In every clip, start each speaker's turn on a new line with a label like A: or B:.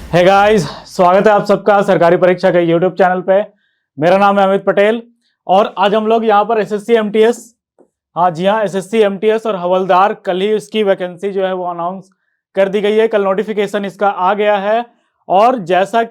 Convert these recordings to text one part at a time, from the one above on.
A: Hey guys, स्वागत है आप सबका सरकारी परीक्षा के यूट्यूब चैनल पे। मेरा नाम है अमित पटेल और आज हम लोग यहाँ पर एसएससी एमटीएस, हाँ जी हाँ, एसएससी एमटीएस और हवलदार, कल ही इसकी वैकेंसी जो है वो अनाउंस कर दी गई है। कल नोटिफिकेशन इसका आ गया है और जैसा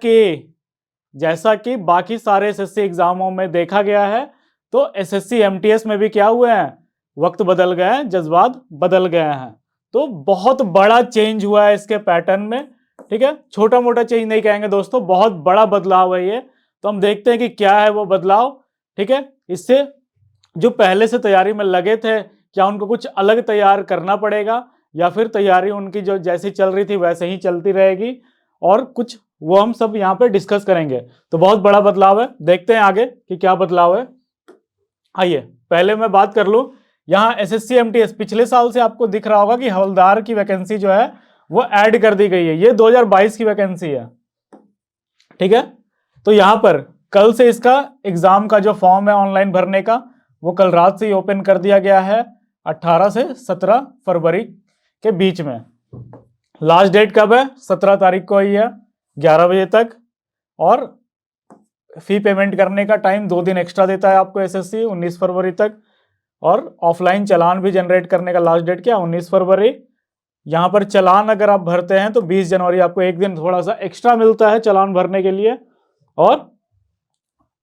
A: कि बाकी सारे एसएससी एग्जामों में देखा गया है, तो एसएससी एमटीएस में भी क्या हुए हैं, वक्त बदल गए हैं, जज्बात बदल गए हैं। तो बहुत बड़ा चेंज हुआ है इसके पैटर्न में। ठीक है, छोटा मोटा चेंज नहीं कहेंगे दोस्तों, बहुत बड़ा बदलाव है ये। तो हम देखते हैं कि क्या है वो बदलाव। ठीक है, इससे जो पहले से तैयारी में लगे थे, क्या उनको कुछ अलग तैयार करना पड़ेगा या फिर तैयारी उनकी जो जैसी चल रही थी वैसे ही चलती रहेगी, और कुछ वो हम सब यहाँ पे डिस्कस करेंगे। तो बहुत बड़ा बदलाव है, देखते हैं आगे कि क्या बदलाव है। आइए पहले मैं बात कर लूं, यहाँ एसएससी एमटीएस पिछले साल से आपको दिख रहा होगा कि हवलदार की वैकेंसी जो है वो ऐड कर दी गई है। ये 2022 की वैकेंसी है। ठीक है, तो यहां पर कल से इसका एग्जाम का जो फॉर्म है ऑनलाइन भरने का, वो कल रात से ही ओपन कर दिया गया है। 18 से 17 फरवरी के बीच में लास्ट डेट कब है, 17 तारीख को ही है, 11 बजे तक। और फी पेमेंट करने का टाइम 2 दिन एक्स्ट्रा देता है आपको एसएससी, 19 फरवरी तक। और ऑफलाइन चालान भी जनरेट करने का लास्ट डेट क्या, 19 फरवरी। यहाँ पर चालान अगर आप भरते हैं तो 20 जनवरी आपको एक दिन थोड़ा सा एक्स्ट्रा मिलता है चालान भरने के लिए। और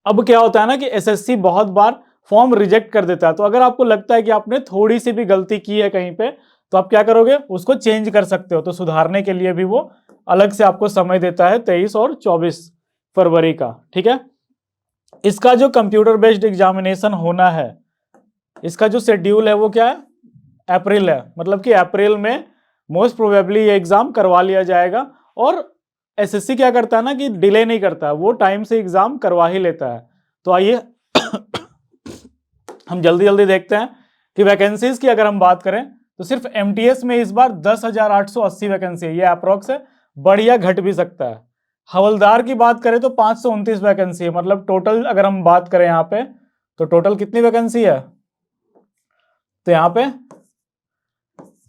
A: अब क्या होता है ना कि एसएससी बहुत बार फॉर्म रिजेक्ट कर देता है, तो अगर आपको लगता है कि आपने थोड़ी सी भी गलती की है कहीं पे, तो आप क्या करोगे, उसको चेंज कर सकते हो। तो सुधारने के लिए भी वो अलग से आपको समय देता है 23 और 24 फरवरी का। ठीक है, इसका जो कंप्यूटर बेस्ड एग्जामिनेशन होना है, इसका जो शेड्यूल है वो क्या है, अप्रैल है। मतलब कि अप्रैल में मोस्ट प्रोबेबली ये एग्जाम करवा लिया जाएगा। और एसएससी क्या करता है ना कि डिले नहीं करता, वो टाइम से एग्जाम करवा ही लेता है। तो आइए हम जल्दी जल्दी देखते हैं कि वैकेंसीज की अगर हम बात करें तो सिर्फ एमटीएस में इस बार 10,880 वैकेंसी है, ये अप्रोक्स है, बढ़िया घट भी सकता है। हवलदार की बात करें तो 529 वैकेंसी है। मतलब टोटल अगर हम बात करें यहाँ पे, तो टोटल कितनी वैकेंसी है, तो यहाँ पे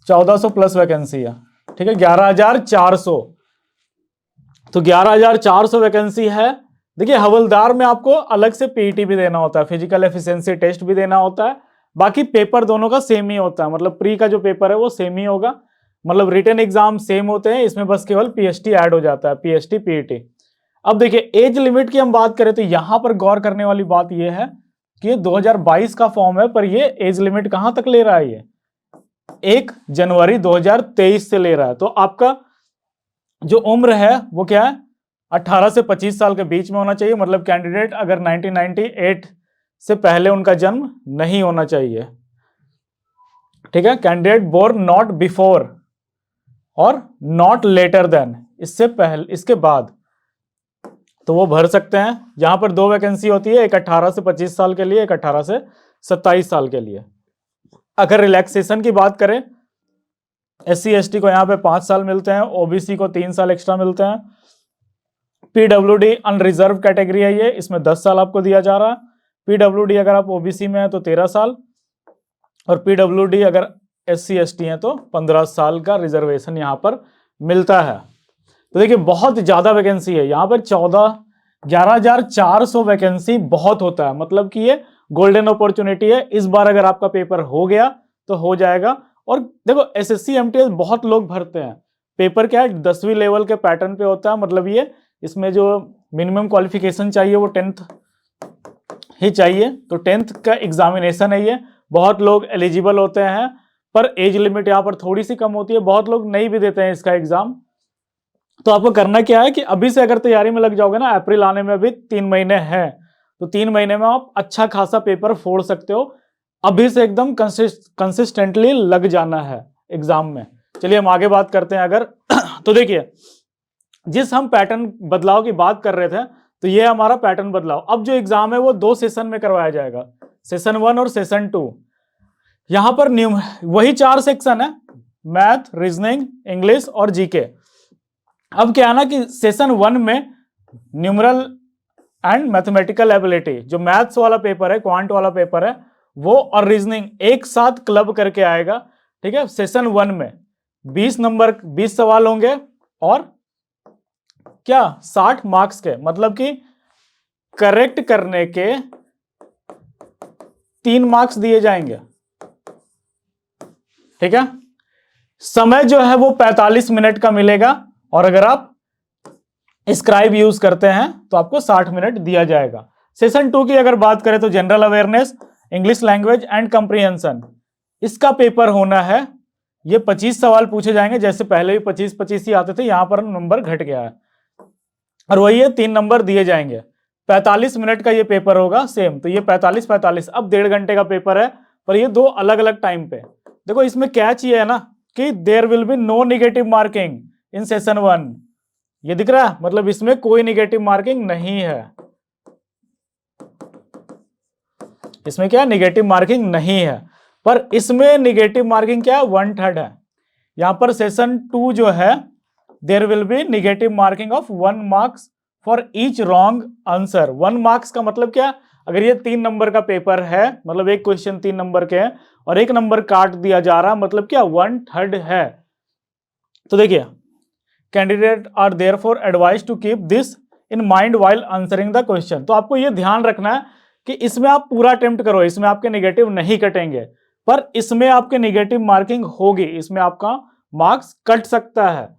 A: 1400 प्लस वैकेंसी है। ठीक है, 11,400, तो 11,400 वैकेंसी है। देखिए हवलदार में आपको अलग से पीईटी भी देना होता है, फिजिकल एफिशिएंसी टेस्ट भी देना होता है। बाकी पेपर दोनों का सेम ही होता है, मतलब प्री का जो पेपर है वो सेम ही होगा, मतलब रिटन एग्जाम सेम होते हैं, इसमें बस केवल पीएसटी ऐड हो जाता है, पीएसटी पीईटी। अब देखिए एज लिमिट की हम बात करें तो यहां पर गौर करने वाली बात यह है कि ये 2022 का फॉर्म है, पर ये एज लिमिट कहां तक ले रहा है, ये 1 जनवरी 2023 से ले रहा है। तो आपका जो उम्र है वो क्या है, 18 से 25 साल के बीच में होना चाहिए। मतलब कैंडिडेट अगर 1998 से पहले उनका जन्म नहीं होना चाहिए। ठीक है, कैंडिडेट बोर्न नॉट बिफोर और नॉट लेटर देन, इससे पहले इसके बाद, तो वो भर सकते हैं। यहां पर 2 वैकेंसी होती है, एक 18 से 25 साल के लिए, एक 18 से 27 साल के लिए। अगर रिलैक्सेशन की बात करें, एससी एसटी को यहाँ पे 5 साल मिलते हैं, ओबीसी को 3 साल एक्स्ट्रा मिलते हैं। पीडब्ल्यूडी अनरिजर्व कैटेगरी है ये, इसमें 10 साल आपको दिया जा रहा है। पीडब्ल्यूडी अगर आप ओबीसी में है तो 13 साल, और पीडब्ल्यूडी अगर एससी एसटी है तो 15 साल का रिजर्वेशन यहाँ पर मिलता है। तो देखिए बहुत ज्यादा वैकेंसी है यहाँ पर, 11,400 वैकेंसी बहुत होता है। मतलब कि ये गोल्डन अपॉर्चुनिटी है, इस बार अगर आपका पेपर हो गया तो हो जाएगा। और देखो एसएससी एमटीएस बहुत लोग भरते हैं, पेपर क्या है 10वीं लेवल के पैटर्न पे होता है। मतलब ये इसमें जो मिनिमम क्वालिफिकेशन चाहिए वो 10th ही चाहिए, तो 10th का एग्जामिनेशन है ये। बहुत लोग एलिजिबल होते हैं, पर एज लिमिट यहाँ पर थोड़ी सी कम होती है, बहुत लोग नहीं भी देते हैं इसका एग्जाम। तो आपको करना क्या है कि अभी से अगर तैयारी में लग जाओगे ना, अप्रैल आने में अभी 3 महीने हैं, तो 3 महीने में आप अच्छा खासा पेपर फोड़ सकते हो। अभी से एकदम कंसिस्टेंटली लग जाना है एग्जाम में। चलिए हम आगे बात करते हैं अगर तो देखिए जिस हम पैटर्न बदलाव की बात कर रहे थे, तो ये हमारा पैटर्न बदलाव। अब जो एग्जाम है वो 2 सेशन में करवाया जाएगा, सेशन 1 और सेशन 2। यहां पर वही 4 सेक्शन है, मैथ, रीजनिंग, इंग्लिश और जीके। अब क्या है ना कि सेशन 1 में न्यूमरल एंड मैथमेटिकल एबिलिटी, जो मैथ्स वाला पेपर है, क्वांट वाला पेपर है, वो और रीजनिंग एक साथ क्लब करके आएगा। ठीक है, सेशन 1 में 20 नंबर 20 सवाल होंगे और क्या 60 मार्क्स के, मतलब कि करेक्ट करने के 3 मार्क्स दिए जाएंगे। ठीक है, समय जो है वो 45 मिनट का मिलेगा, और अगर आप स्क्राइब यूज करते हैं तो आपको 60 मिनट दिया जाएगा। सेशन 2 की अगर बात करें तो general awareness, English language and comprehension, इसका पेपर होना है। ये 25 सवाल पूछे जाएंगे, जैसे पहले भी 25-25 ही आते थे, यहां पर नंबर घट गया है, और वही है 3 नंबर दिए जाएंगे। 45 मिनट का ये पेपर होगा सेम, तो ये 45-45, अब 1.5 घंटे का पेपर है, पर ये 2 अलग अलग टाइम पे। देखो इसमें कैच ये है ना कि there will be no negative marking in session 1, ये दिख रहा है, मतलब इसमें कोई निगेटिव मार्किंग नहीं है। इसमें क्या निगेटिव मार्किंग नहीं है, पर इसमें निगेटिव मार्किंग क्या है, 1/3 है। यहां पर सेशन 2 जो है, there will be negative marking of 1 marks for each wrong answer. 1 marks का मतलब क्या, अगर ये 3 नंबर का पेपर है, मतलब एक क्वेश्चन 3 नंबर के हैं और 1 नंबर काट दिया जा रहा, मतलब क्या 1/3 है। तो देखिए, candidate are therefore advise to keep this in mind while answering the question. तो आपको ये ध्यान रखना है कि इसमें आप पूरा अटेम्प्ट करो, इसमें आपके नेगेटिव नहीं कटेंगे, पर इसमें आपके नेगेटिव मार्किंग होगी, इसमें आपका मार्क्स कट सकता है।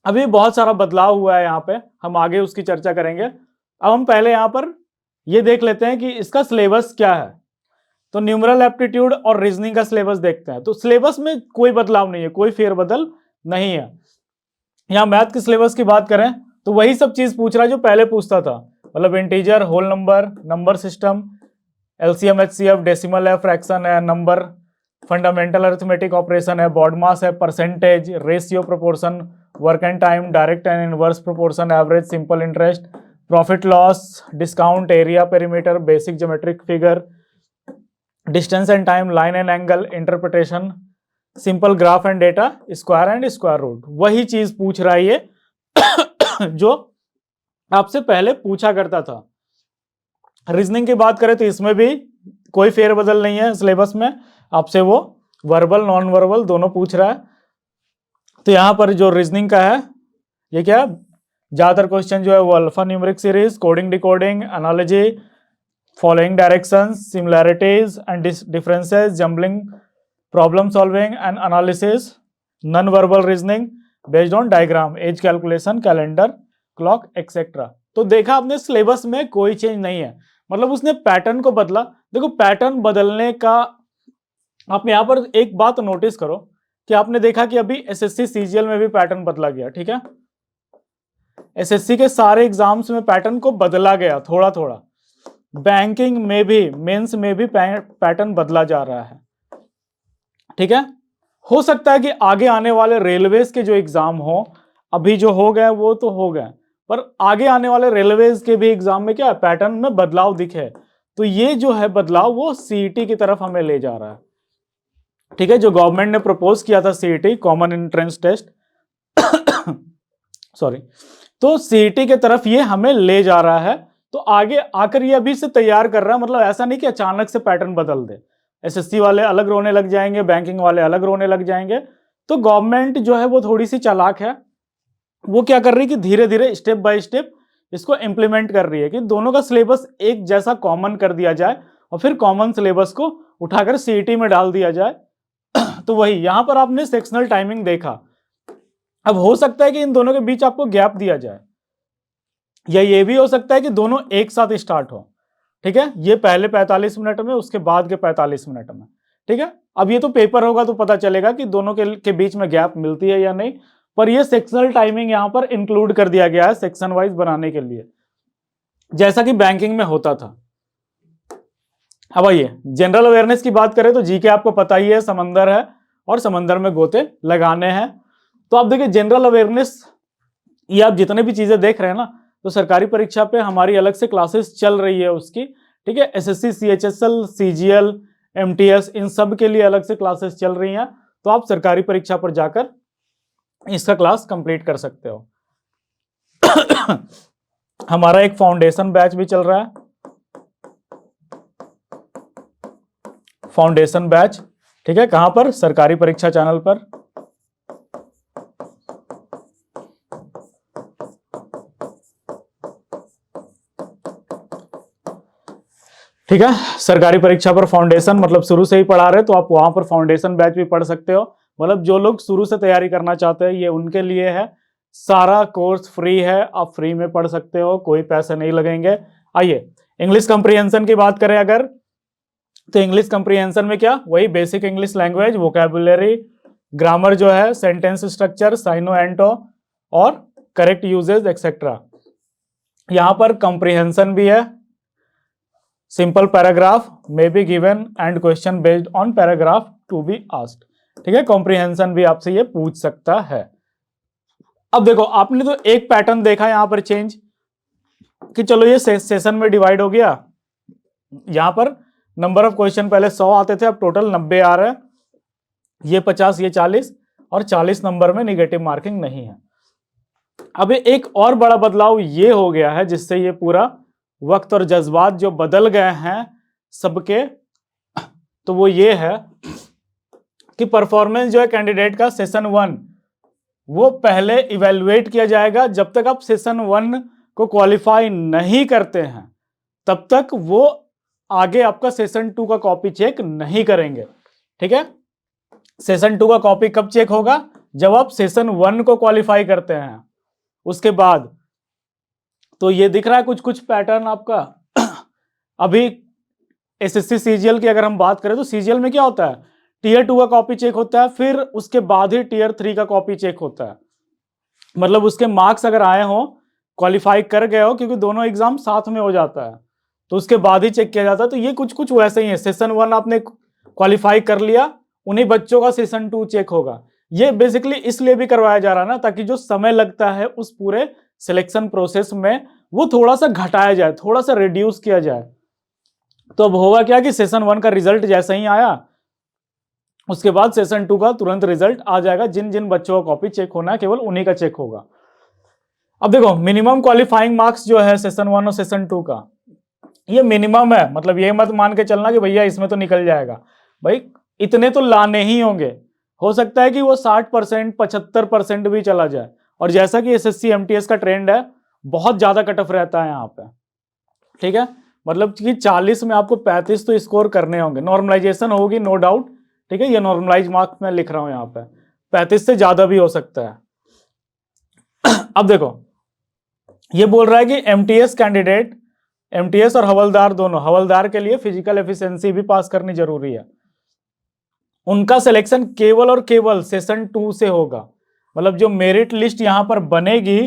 A: अभी बहुत सारा बदलाव हुआ है यहाँ पे, हम आगे उसकी चर्चा करेंगे। अब हम पहले यहाँ पर ये देख लेते हैं कि इसका सिलेबस क्या है। तो न्यूमेरल एप्टीट्यूड और रीजनिंग का सिलेबस देखते हैं। तो सिलेबस में कोई बदलाव नहीं है, कोई फेरबदल नहीं है। यहाँ मैथ के सिलेबस की बात करें तो वही सब चीज पूछ रहा है जो पहले पूछता था, मतलब integer, whole number, number system, LCM, HCF, decimal है, फ्रैक्शन है, नंबर, फंडामेंटल अरिथमेटिक ऑपरेशन है, बॉड मास है, percentage, ratio, proportion, work and time, direct and inverse proportion, average, simple interest, profit loss, discount, area, perimeter, basic geometric figure, distance and time, line and angle, interpretation, simple graph and data, square and square root. वही चीज पूछ रहा है ये जो आपसे पहले पूछा करता था। रीजनिंग की बात करें तो इसमें भी कोई फेरबदल नहीं है सिलेबस में, आपसे वो वर्बल नॉन वर्बल दोनों पूछ रहा है। तो यहां पर जो रीजनिंग का है, ये क्या ज्यादातर क्वेश्चन जो है वो alpha numeric series, coding, decoding, analogy, following directions, similarities and differences, jumbling, problem solving and analysis, non verbal reasoning based on diagram, age calculation, calendar, clock etcetera. तो देखा आपने सिलेबस में कोई चेंज नहीं है, मतलब उसने पैटर्न को बदला। देखो पैटर्न बदलने का आप यहां पर एक बात नोटिस करो कि आपने देखा कि अभी एसएससी सीजीएल में भी पैटर्न बदला गया। ठीक है, एसएससी के सारे एग्जाम्स में पैटर्न को बदला गया थोड़ा थोड़ा, बैंकिंग में भी, मेंस में भी पैटर्न बदला जा रहा है। ठीक है, हो सकता है कि आगे आने वाले रेलवेज के जो एग्जाम हो, अभी जो हो गए वो तो हो गए, पर आगे आने वाले रेलवेज के भी एग्जाम में क्या पैटर्न में बदलाव दिखे, तो ये जो है बदलाव वो सीईटी की तरफ हमें ले जा रहा है। ठीक है, जो गवर्नमेंट ने प्रपोज किया था CET, common entrance test, sorry, तो सीईटी के तरफ ये हमें ले जा रहा है। तो आगे आकर ये अभी से तैयार कर रहा है, मतलब ऐसा नहीं कि अचानक से पैटर्न बदल दे, एसएससी वाले अलग रोने लग जाएंगे, बैंकिंग वाले अलग रोने लग जाएंगे। तो गवर्नमेंट जो है वो थोड़ी सी चालाक है, वो क्या कर रही है कि धीरे धीरे स्टेप बाय स्टेप इसको इंप्लीमेंट कर रही है कि दोनों का सिलेबस एक जैसा कॉमन कर दिया जाए और फिर कॉमन सिलेबस को उठाकर सीईटी में डाल दिया जाए। तो वही यहां पर आपने सेक्शनल टाइमिंग देखा, अब हो सकता है कि इन दोनों के बीच आपको गैप दिया जाए, या ये भी हो सकता है कि दोनों एक साथ स्टार्ट हो। ठीक है, ये पहले 45 मिनट में, उसके बाद के 45 मिनट में। ठीक है, अब ये तो पेपर होगा तो पता चलेगा कि दोनों के बीच में गैप मिलती है या नहीं, पर ये सेक्शनल टाइमिंग यहां पर इंक्लूड कर दिया गया है सेक्शन वाइज बनाने के लिए, जैसा कि बैंकिंग में होता था। अब आइए जनरल अवेयरनेस की बात करें तो जीके आपको पता ही है, समंदर है और समंदर में गोते लगाने हैं। तो आप देखिए जनरल अवेयरनेस, ये आप जितने भी चीजें देख रहे हैं ना, तो सरकारी परीक्षा पे हमारी अलग से क्लासेस चल रही है उसकी। ठीक है, एसएससी, सीएचएसएल, सीजीएल, एमटीएस, इन सब के लिए अलग से क्लासेस चल रही हैं, तो आप सरकारी परीक्षा पर जाकर इसका क्लास कंप्लीट कर सकते हो। हमारा एक फाउंडेशन बैच भी चल रहा है, फाउंडेशन बैच। ठीक है, कहां पर, सरकारी परीक्षा चैनल पर। ठीक है। सरकारी परीक्षा पर फाउंडेशन मतलब शुरू से ही पढ़ा रहे तो आप वहां पर फाउंडेशन बैच भी पढ़ सकते हो। मतलब जो लोग शुरू से तैयारी करना चाहते हैं ये उनके लिए है। सारा कोर्स फ्री है, आप फ्री में पढ़ सकते हो, कोई पैसे नहीं लगेंगे। आइए इंग्लिश कंप्रीहेंशन की बात करें अगर, तो इंग्लिश कंप्रीहेंशन में क्या, वही basic English language, vocabulary, grammar जो है, सेंटेंस स्ट्रक्चर, साइनो एंटो और करेक्ट यूजेज एक्सेट्रा। यहां पर कंप्रीहेंशन भी है। Simple paragraph may be given and question based on paragraph to be asked. ठीक है, कॉम्प्रिहेंशन भी आपसे ये पूछ सकता है। अब देखो आपने तो एक पैटर्न देखा यहां पर चेंज कि चलो ये सेशन में डिवाइड हो गया। यहां पर नंबर ऑफ क्वेश्चन पहले 100 आते थे, अब टोटल 90 आ रहे हैं। ये 50, ये 40 और 40 नंबर में निगेटिव मार्किंग नहीं है। अब एक और बड़ा बदलाव ये हो गया है जिससे ये पूरा वक्त और जज्बात जो बदल गए हैं सबके, तो वो ये है कि परफॉर्मेंस जो है कैंडिडेट का सेशन 1 वो पहले इवेलुएट किया जाएगा। जब तक आप सेशन 1 को क्वालिफाई नहीं करते हैं तब तक वो आगे आपका सेशन 2 का कॉपी चेक नहीं करेंगे। ठीक है, सेशन 2 का कॉपी कब चेक होगा, जब आप सेशन 1 को क्वालिफाई करते हैं उसके बाद। तो ये दिख रहा है कुछ कुछ पैटर्न आपका। अभी एसएससी सीजीएल की अगर हम बात करें तो सीजीएल में क्या होता है, टीयर 2 का कॉपी चेक होता है, फिर उसके बाद ही टीयर 3 का कॉपी चेक होता है। मतलब उसके मार्क्स अगर आए हो, क्वालिफाई कर गए हो, क्योंकि दोनों एग्जाम साथ में हो जाता है तो उसके बाद ही चेक किया जाता है। तो ये कुछ कुछ वैसे ही है। सेशन 1 आपने क्वालिफाई कर लिया, उन्हीं बच्चों का सेशन 2 चेक होगा। ये बेसिकली इसलिए भी करवाया जा रहा है ना, ताकि जो समय लगता है उस पूरे सिलेक्शन प्रोसेस में वो थोड़ा सा घटाया जाए, थोड़ा सा रिड्यूस किया जाए। तो अब होगा क्या कि सेशन 1 का रिजल्ट जैसे ही आया उसके बाद सेशन 2 का तुरंत रिजल्ट आ जाएगा। जिन जिन बच्चों का कॉपी चेक होना है केवल उन्हीं का चेक होगा। अब देखो मिनिमम क्वालिफाइंग मार्क्स जो है सेशन 1 और सेशन 2 का, ये मिनिमम है। मतलब ये मत मान के चलना कि भैया इसमें तो निकल जाएगा, भाई इतने तो लाने ही होंगे। हो सकता है कि वो 60%, 75% भी चला जाए। और जैसा कि एसएससी एमटीएस का ट्रेंड है, बहुत ज्यादा कट ऑफ रहता है यहाँ पे। ठीक है, मतलब कि 40 में आपको 35 तो स्कोर करने होंगे। नॉर्मलाइजेशन होगी नो डाउट। ठीक है, ये नॉर्मलाइज मार्क्स मैं लिख रहा हूं यहाँ पे, 35 से ज्यादा भी हो सकता है। अब देखो ये बोल रहा है कि एमटीएस कैंडिडेट, एमटीएस और हवलदार दोनों, हवलदार के लिए फिजिकल एफिशिएंसी भी पास करनी जरूरी है। उनका सिलेक्शन केवल और केवल सेशन 2 से होगा। मतलब जो मेरिट लिस्ट यहां पर बनेगी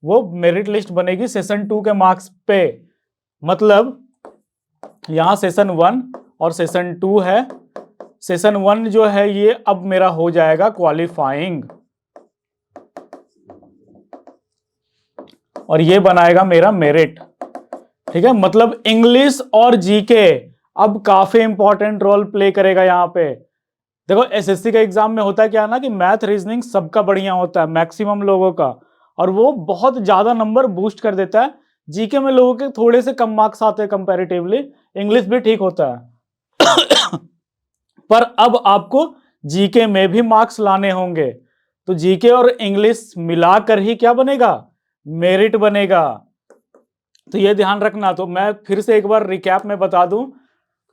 A: वो मेरिट लिस्ट बनेगी सेशन 2 के मार्क्स पे। मतलब यहां सेशन 1 और सेशन 2 है। सेशन 1 जो है ये अब मेरा हो जाएगा क्वालिफाइंग और ये बनाएगा मेरा मेरिट। ठीक है, मतलब इंग्लिश और जीके अब काफी इंपॉर्टेंट रोल प्ले करेगा यहां पे। देखो एसएससी का एग्जाम में होता है क्या ना कि मैथ रीजनिंग सबका बढ़िया होता है, मैक्सिमम लोगों का, और वो बहुत ज्यादा नंबर बूस्ट कर देता है। जीके में लोगों के थोड़े से कम मार्क्स आते हैं कंपैरेटिवली, इंग्लिश भी ठीक होता है। पर अब आपको जीके में भी मार्क्स लाने होंगे, तो जीके और इंग्लिश मिलाकर ही क्या बनेगा, मेरिट बनेगा। तो ये ध्यान रखना। तो मैं फिर से एक बार रिकैप में बता दूं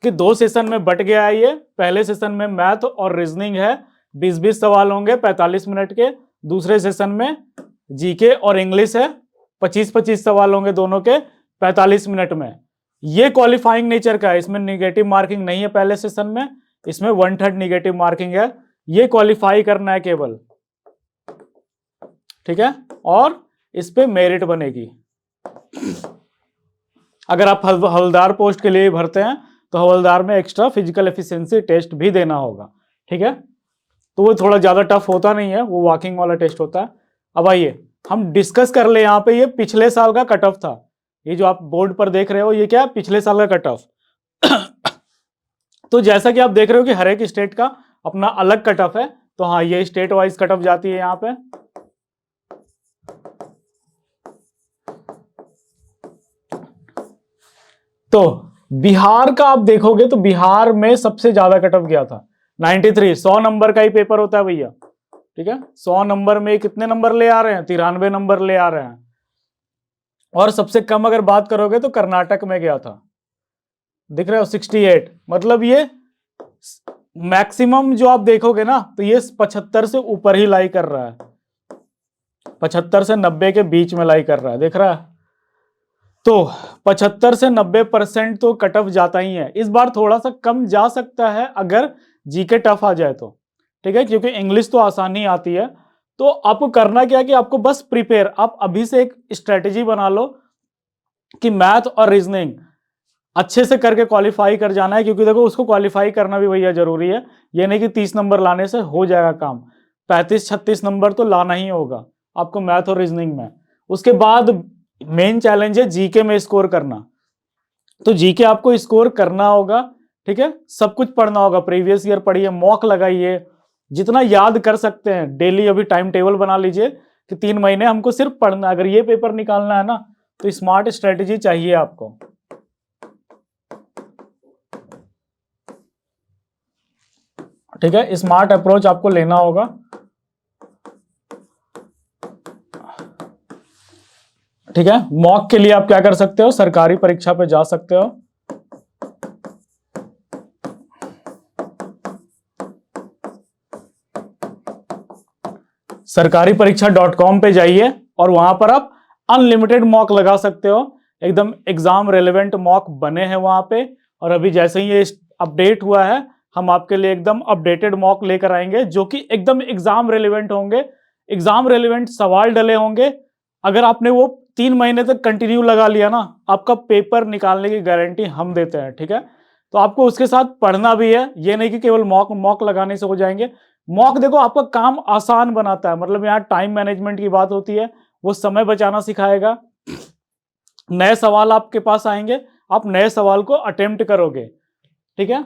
A: कि 2 सेशन में बट गया है ये। पहले सेशन में मैथ और रीजनिंग है, 20-20 सवाल होंगे 45 मिनट के। दूसरे सेशन में जीके और इंग्लिश है, 25-25 सवाल होंगे दोनों के 45 मिनट में। ये क्वालिफाइंग नेचर का है, इसमें निगेटिव मार्किंग नहीं है पहले सेशन में, इसमें 1/3 निगेटिव मार्किंग है। ये क्वालिफाई करना है केवल। ठीक है, और इस पे मेरिट बनेगी। अगर आप हवलदार पोस्ट के लिए भरते हैं तो हवलदार में एक्स्ट्रा फिजिकल एफिशिएंसी टेस्ट भी देना होगा। ठीक है, तो वो थोड़ा ज्यादा टफ होता नहीं है, वो वॉकिंग वाला टेस्ट होता है। अब आइए हम डिस्कस कर ले यहाँ पे, ये पिछले साल का कट ऑफ था। ये जो आप बोर्ड पर देख रहे हो ये क्या है, पिछले साल का कट ऑफ। तो जैसा कि आप देख रहे हो कि हर एक स्टेट का अपना अलग कट ऑफ है, तो हाँ ये स्टेट वाइज कट ऑफ जाती है यहाँ पे। तो बिहार का आप देखोगे तो बिहार में सबसे ज्यादा कट ऑफ गया था 93। 100 नंबर का ही पेपर होता है भैया। ठीक है, 100 नंबर में कितने नंबर ले आ रहे हैं, 93 नंबर ले आ रहे हैं। और सबसे कम अगर बात करोगे तो कर्नाटक में गया था। दिख रहे हो 68, मतलब ये मैक्सिमम जो आप देखोगे ना तो ये 75 से ऊपर ही लाई कर रहा है, 75 से 90 के बीच में लाई कर रहा है, दिख रहा है। तो 75 से 90% तो कट ऑफ जाता ही है। इस बार थोड़ा सा कम जा सकता है अगर जीके टफ आ जाए तो, ठीक है, क्योंकि इंग्लिश तो आसानी आती है। तो आपको करना क्या है कि आपको बस प्रिपेयर, आप अभी से एक स्ट्रेटेजी बना लो कि मैथ और रीजनिंग अच्छे से करके क्वालिफाई कर जाना है, क्योंकि देखो उसको क्वालिफाई करना भी भैया जरूरी है। ये नहीं कि 30 नंबर लाने से हो जाएगा काम, 35-36 नंबर तो लाना ही होगा आपको मैथ और रीजनिंग में। उसके बाद मेन चैलेंज है जीके में स्कोर करना। तो जीके आपको स्कोर करना होगा, ठीक है, सब कुछ पढ़ना होगा, प्रीवियस ईयर पढ़िए, मॉक लगाइए, जितना याद कर सकते हैं डेली। अभी टाइम टेबल बना लीजिए कि 3 महीने हमको सिर्फ पढ़ना, अगर ये पेपर निकालना है ना तो स्मार्ट स्ट्रेटेजी चाहिए आपको। ठीक है, स्मार्ट अप्रोच आपको लेना होगा। ठीक है, मॉक के लिए आप क्या कर सकते हो, सरकारी परीक्षा पे जा सकते हो। सरकारी परीक्षा.com पे जाइए और वहां पर आप अनलिमिटेड मॉक लगा सकते हो, एकदम एग्जाम रेलेवेंट मॉक बने हैं वहां पे। और अभी जैसे ही ये अपडेट हुआ है हम आपके लिए एकदम अपडेटेड मॉक लेकर आएंगे जो कि एकदम एग्जाम रेलेवेंट होंगे, एग्जाम रेलेवेंट सवाल डले होंगे। अगर आपने वो 3 महीने तक कंटिन्यू लगा लिया ना, आपका पेपर निकालने की गारंटी हम देते हैं। ठीक है, तो आपको उसके साथ पढ़ना भी है, ये नहीं कि केवल मॉक लगाने से हो जाएंगे। मॉक देखो आपका काम आसान बनाता है, मतलब यहाँ टाइम मैनेजमेंट की बात होती है, वो समय बचाना सिखाएगा। नए सवाल आपके पास आएंगे, आप नए सवाल को अटेम्प्ट करोगे, ठीक है,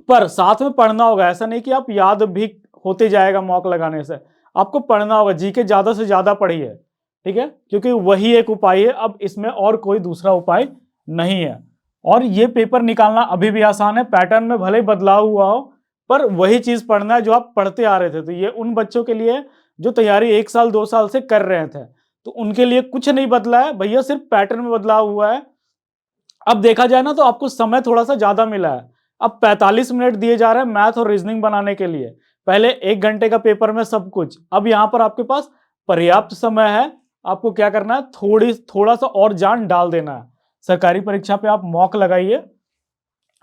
A: पर साथ में पढ़ना होगा। ऐसा नहीं कि आप याद भी होते जाएगा मॉक लगाने से, आपको पढ़ना होगा। जीके ज्यादा से ज्यादा पढ़िए, ठीक है, क्योंकि वही एक उपाय है, अब इसमें और कोई दूसरा उपाय नहीं है। और ये पेपर निकालना अभी भी आसान है, पैटर्न में भले बदलाव हुआ हो पर वही चीज पढ़ना है जो आप पढ़ते आ रहे थे। तो ये उन बच्चों के लिए जो तैयारी 1 साल 2 साल से कर रहे थे, तो उनके लिए कुछ नहीं बदला है भैया, सिर्फ पैटर्न में बदलाव हुआ है। अब देखा जाए ना तो आपको समय थोड़ा सा ज्यादा मिला है, अब 45 मिनट दिए जा रहे हैं मैथ और रीजनिंग बनाने के लिए। पहले 1 घंटे का पेपर में सब कुछ, अब यहाँ पर आपके पास पर्याप्त समय है। आपको क्या करना है, थोड़ा सा और जान डाल देना है। सरकारी परीक्षा पे आप मॉक लगाइए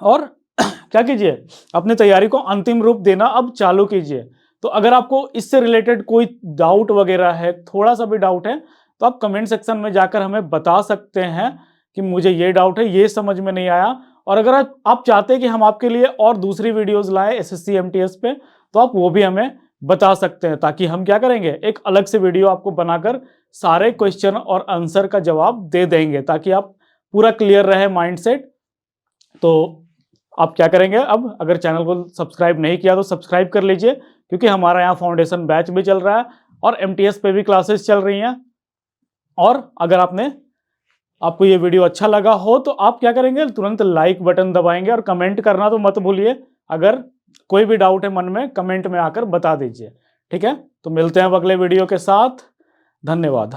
A: और क्या कीजिए, अपनी तैयारी को अंतिम रूप देना अब चालू कीजिए। तो अगर आपको इससे रिलेटेड कोई डाउट वगैरह है, थोड़ा सा भी डाउट है, तो आप कमेंट सेक्शन में जाकर हमें बता सकते हैं कि मुझे ये डाउट है, ये समझ में नहीं आया। और अगर आप चाहते हैं कि हम आपके लिए और दूसरी वीडियोस लाएं एसएससी एमटीएस पे, तो आप वो भी हमें बता सकते हैं, ताकि हम क्या करेंगे, एक अलग से वीडियो आपको बनाकर सारे क्वेश्चन और आंसर का जवाब दे देंगे, ताकि आप पूरा क्लियर रहे माइंडसेट। तो आप क्या करेंगे, अब अगर चैनल को सब्सक्राइब नहीं किया तो सब्सक्राइब कर लीजिए, क्योंकि हमारा यहाँ फाउंडेशन बैच भी चल रहा है और एमटीएस पे भी क्लासेस चल रही हैं। और अगर आपको ये वीडियो अच्छा लगा हो तो आप क्या करेंगे, तुरंत लाइक बटन दबाएंगे और कमेंट करना तो मत भूलिए। अगर कोई भी डाउट है मन में, कमेंट में आकर बता दीजिए। ठीक है, तो मिलते हैं अब अगले वीडियो के साथ। धन्यवाद।